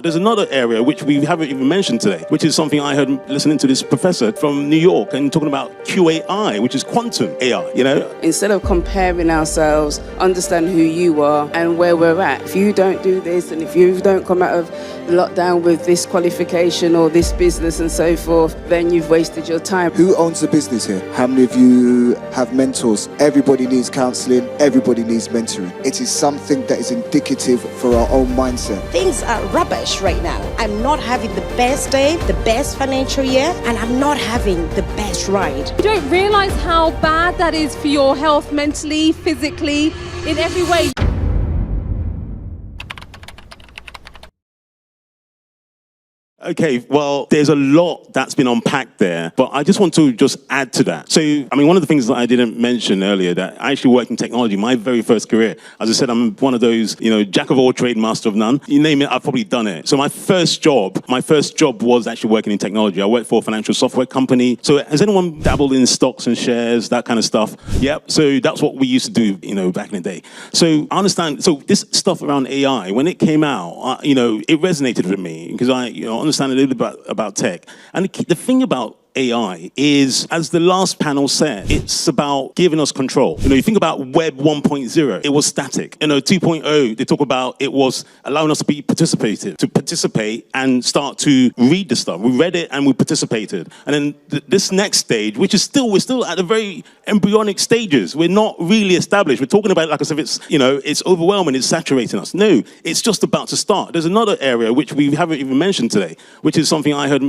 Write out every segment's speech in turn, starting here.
There's another area which we haven't even mentioned today, which is something I heard listening to this professor from New York and talking about QAI, which is quantum AI, you know? Instead of comparing ourselves, understand who you are and where we're at. If you don't do this and if you don't come out of lockdown with this qualification or this business and so forth, then you've wasted your time. Who owns the business here? How many of you have mentors? Everybody needs counseling, everybody needs mentoring. It is something that is indicative for our own mindset. Things are rubbish right now. I'm not having the best day, the best financial year, and I'm not having the best ride. You don't realise how bad that is for your health mentally, physically, in every way. Okay, well, there's a lot that's been unpacked there, but I just want to just add to that. So, I mean, one of the things that I didn't mention earlier, that I actually work in technology, my very first career. As I said, I'm one of those, jack of all trade, master of none. You name it, I've probably done it. So my first job was actually working in technology. I worked for a financial software company. So has anyone dabbled in stocks and shares, that kind of stuff? Yep, so that's what we used to do, back in the day. So I understand, so this stuff around AI, when it came out, it resonated with me because I, understand a little bit about tech. And the thing about AI is, as the last panel said, it's about giving us control. You think about Web 1.0, it was static. 2.0, they talk about it was allowing us to be participative, to participate and start to read the stuff. We read it and we participated. And then this next stage, which is we're still at the very embryonic stages. We're not really established. We're talking about it like as if it's, it's overwhelming, it's saturating us. No, it's just about to start. There's another area which we haven't even mentioned today, which is something I heard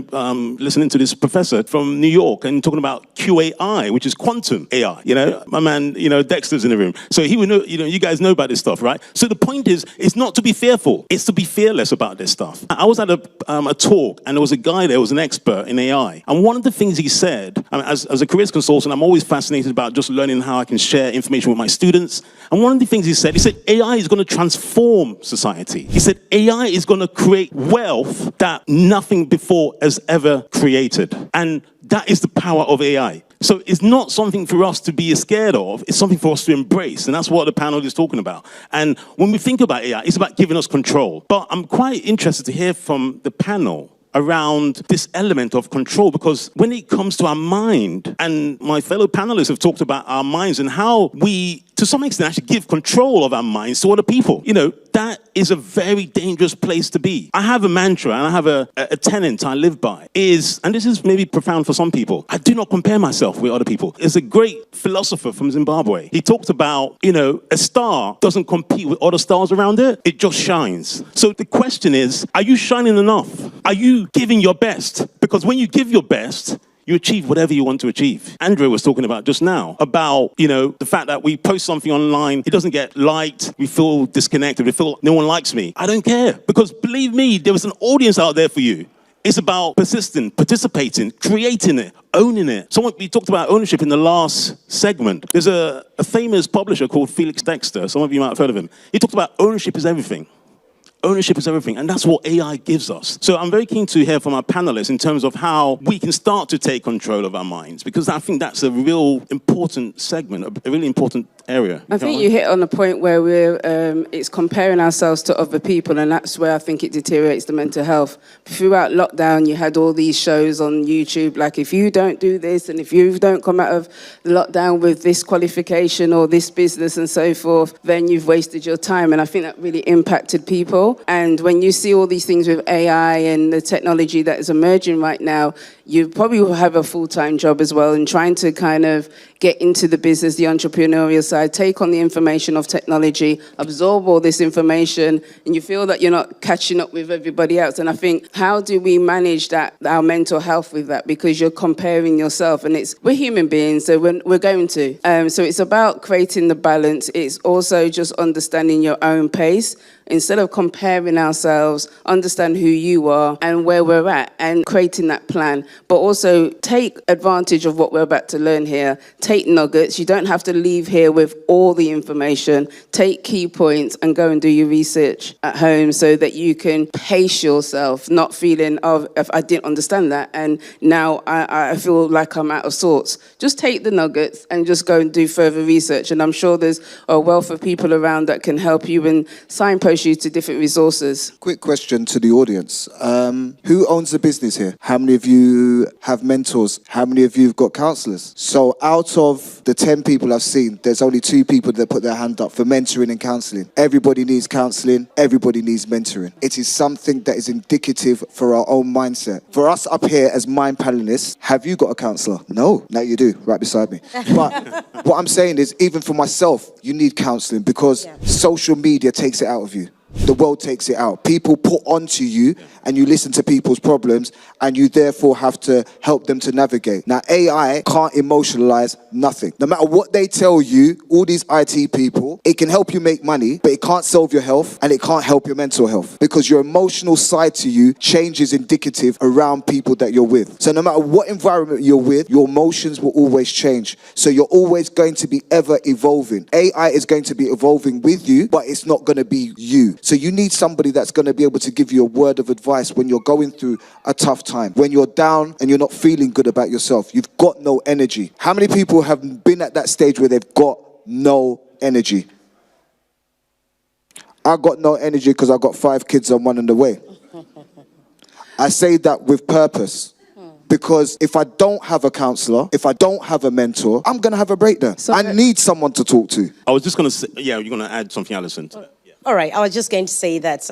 listening to this professor from New York and talking about QAI, which is quantum AI. My man, Dexter's in the room. So he would know, you guys know about this stuff, right? So the point is, it's not to be fearful. It's to be fearless about this stuff. I was at a talk and there was a guy there who was an expert in AI. And one of the things he said, as a careers consultant, I'm always fascinated about just learning how I can share information with my students. And one of the things he said AI is going to transform society. He said AI is going to create wealth that nothing before has ever created. And that is the power of AI. So it's not something for us to be scared of, it's something for us to embrace, and that's what the panel is talking about. And when we think about AI, it's about giving us control. But I'm quite interested to hear from the panel around this element of control, because when it comes to our mind, and my fellow panelists have talked about our minds and how we, to some extent, actually give control of our minds to other people. That is a very dangerous place to be. I have a mantra and I have a tenet I live by and this is maybe profound for some people, I do not compare myself with other people. There's a great philosopher from Zimbabwe. He talked about, a star doesn't compete with other stars around it, it just shines. So the question is, are you shining enough? Are you giving your best? Because when you give your best, you achieve whatever you want to achieve. Andrea was talking about just now, about, the fact that we post something online, it doesn't get liked, we feel disconnected, we feel no one likes me. I don't care, because believe me, there was an audience out there for you. It's about persisting, participating, creating it, owning it. We talked about ownership in the last segment. There's a famous publisher called Felix Dexter, some of you might have heard of him. He talked about ownership is everything. Ownership is everything, and that's what AI gives us. So I'm very keen to hear from our panelists in terms of how we can start to take control of our minds, because I think that's a real important segment, a really important area. I think you hit on a point where it's comparing ourselves to other people, and that's where I think it deteriorates the mental health. Throughout lockdown, you had all these shows on YouTube, like if you don't do this and if you don't come out of the lockdown with this qualification or this business and so forth, then you've wasted your time. And I think that really impacted people. And when you see all these things with AI and the technology that is emerging right now, you probably will have a full-time job as well, and trying to kind of get into the business, the entrepreneurial side, take on the information of technology, absorb all this information, and you feel that you're not catching up with everybody else. And I think, how do we manage that, our mental health with that? Because you're comparing yourself, and we're human beings, so we're going to. So it's about creating the balance. It's also just understanding your own pace. Instead of comparing ourselves, understand who you are and where we're at, and creating that plan. But also take advantage of what we're about to learn here. Take nuggets. You don't have to leave here with with all the information, take key points and go and do your research at home so that you can pace yourself, not feeling, oh, if I didn't understand that and now I feel like I'm out of sorts. Just take the nuggets and just go and do further research. And I'm sure there's a wealth of people around that can help you and signpost you to different resources. Quick question to the audience. Who owns the business here? How many of you have mentors? How many of you have got counsellors? So out of the 10 people I've seen, there's only 2 people that put their hand up for mentoring and counselling. Everybody needs counselling. Everybody needs mentoring. It is something that is indicative for our own mindset. For us up here as mind panelists, have you got a counsellor? No. Now you do, right beside me. But what I'm saying is, even for myself, you need counselling because social media takes it out of you. The world takes it out. People put onto you and you listen to people's problems and you therefore have to help them to navigate. Now, AI can't emotionalize nothing. No matter what they tell you, all these IT people, it can help you make money, but it can't solve your health and it can't help your mental health because your emotional side to you changes indicative around people that you're with. So no matter what environment you're with, your emotions will always change. So you're always going to be ever evolving. AI is going to be evolving with you, but it's not going to be you. So you need somebody that's going to be able to give you a word of advice when you're going through a tough time. When you're down and you're not feeling good about yourself, you've got no energy. How many people have been at that stage where they've got no energy? I got no energy because I got 5 kids and 1 on the way. I say that with purpose. Because if I don't have a counsellor, if I don't have a mentor, I'm going to have a breakdown. So I need someone to talk to. I was just going to say, you're going to add something, Alison, to that. All right, I was just going to say that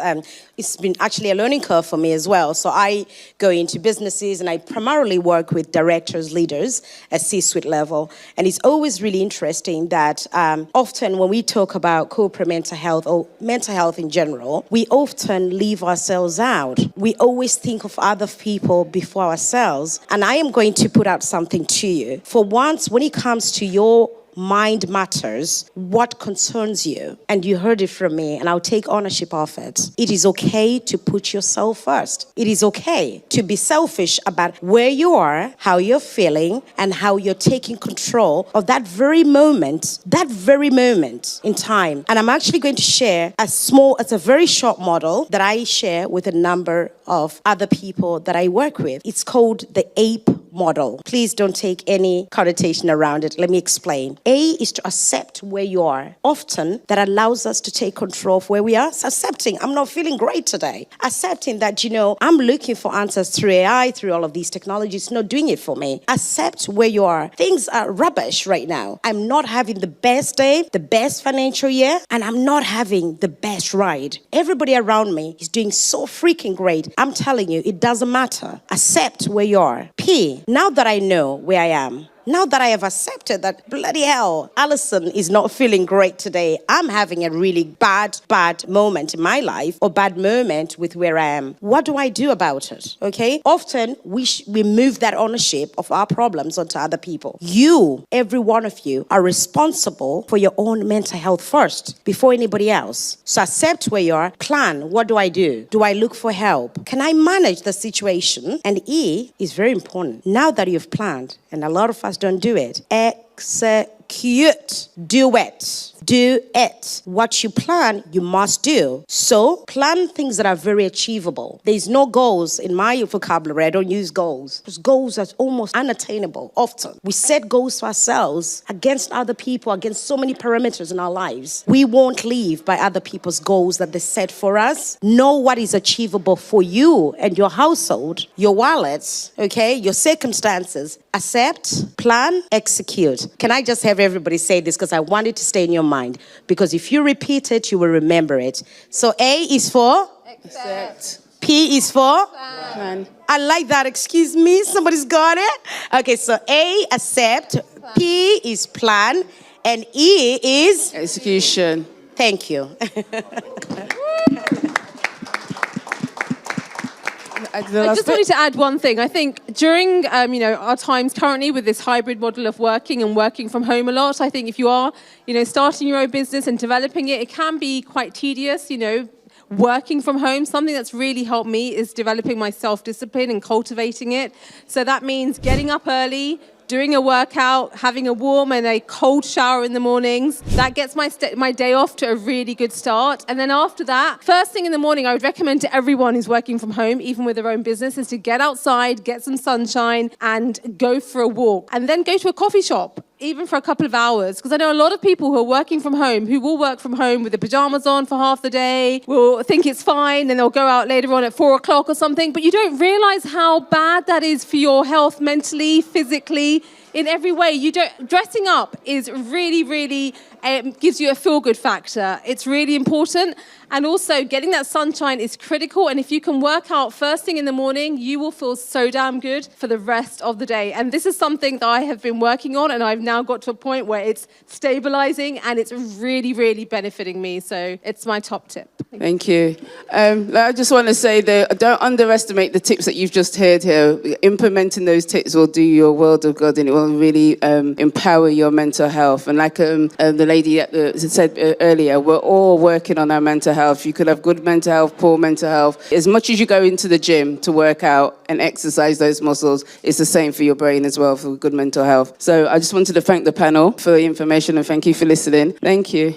it's been actually a learning curve for me as well. So I go into businesses and I primarily work with directors, leaders at C-suite level. And it's always really interesting that often when we talk about corporate mental health or mental health in general, we often leave ourselves out. We always think of other people before ourselves. And I am going to put out something to you. For once, when it comes to your mind matters, what concerns you, and you heard it from me, and I'll take ownership of it. It is okay to put yourself first. It is okay to be selfish about where you are, how you're feeling, and how you're taking control of that very moment in time. And I'm actually going to share a very short model that I share with a number of other people that I work with. It's called the APE model. Please don't take any connotation around it. Let me explain. A is to accept where you are. Often, that allows us to take control of where we are. So accepting, I'm not feeling great today. Accepting that, I'm looking for answers through AI, through all of these technologies. It's not doing it for me. Accept where you are. Things are rubbish right now. I'm not having the best day, the best financial year, and I'm not having the best ride. Everybody around me is doing so freaking great. I'm telling you, it doesn't matter. Accept where you are. P, now that I know where I am, now that I have accepted that, bloody hell, Alison is not feeling great today. I'm having a really bad moment in my life or bad moment with where I am. What do I do about it? Okay? Often, we move that ownership of our problems onto other people. You, every one of you, are responsible for your own mental health first, before anybody else. So accept where you are. Plan. What do I do? Do I look for help? Can I manage the situation? And E is very important. Now that you've planned, and a lot of us don't do it, execute. Do it. Do it. What you plan, you must do. So plan things that are very achievable. There's no goals in my vocabulary. I don't use goals. Because goals are almost unattainable often. We set goals for ourselves against other people, against so many parameters in our lives. We won't live by other people's goals that they set for us. Know what is achievable for you and your household, your wallets, okay, your circumstances. Accept, plan, execute. Can I just have everybody say this because I want it to stay in your mind? Because if you repeat it, you will remember it. So A is for? Accept. P is for? Plan. I like that. Excuse me. Somebody's got it. Okay, so A, accept. P is plan. And E is? Execution. Thank you. I just wanted to add one thing. I think during our times currently with this hybrid model of working and working from home a lot, I think if you are starting your own business and developing it, it can be quite tedious, working from home. Something that's really helped me is developing my self-discipline and cultivating it. So that means getting up early, doing a workout, having a warm and a cold shower in the mornings. That gets my day off to a really good start. And then after that, first thing in the morning, I would recommend to everyone who's working from home, even with their own business, is to get outside, get some sunshine, and go for a walk. And then go to a coffee shop, even for a couple of hours. Because I know a lot of people who are working from home, who will work from home with their pajamas on for half the day, will think it's fine, and they'll go out later on at 4 o'clock or something. But you don't realize how bad that is for your health mentally, physically, in every way. Dressing up is really, really gives you a feel-good factor. It's really important. And also, getting that sunshine is critical. And if you can work out first thing in the morning, you will feel so damn good for the rest of the day. And this is something that I have been working on, and I've now got to a point where it's stabilizing and it's really, really benefiting me. So it's my top tip. Thank you. I just want to say that don't underestimate the tips that you've just heard here. Implementing those tips will do you a world of good, and it will really empower your mental health. And like the lady said earlier, we're all working on our mental health. You could have good mental health, poor mental health. As much as you go into the gym to work out and exercise those muscles, it's the same for your brain as well, for good mental health. So I just wanted to thank the panel for the information, and thank you for listening. Thank you.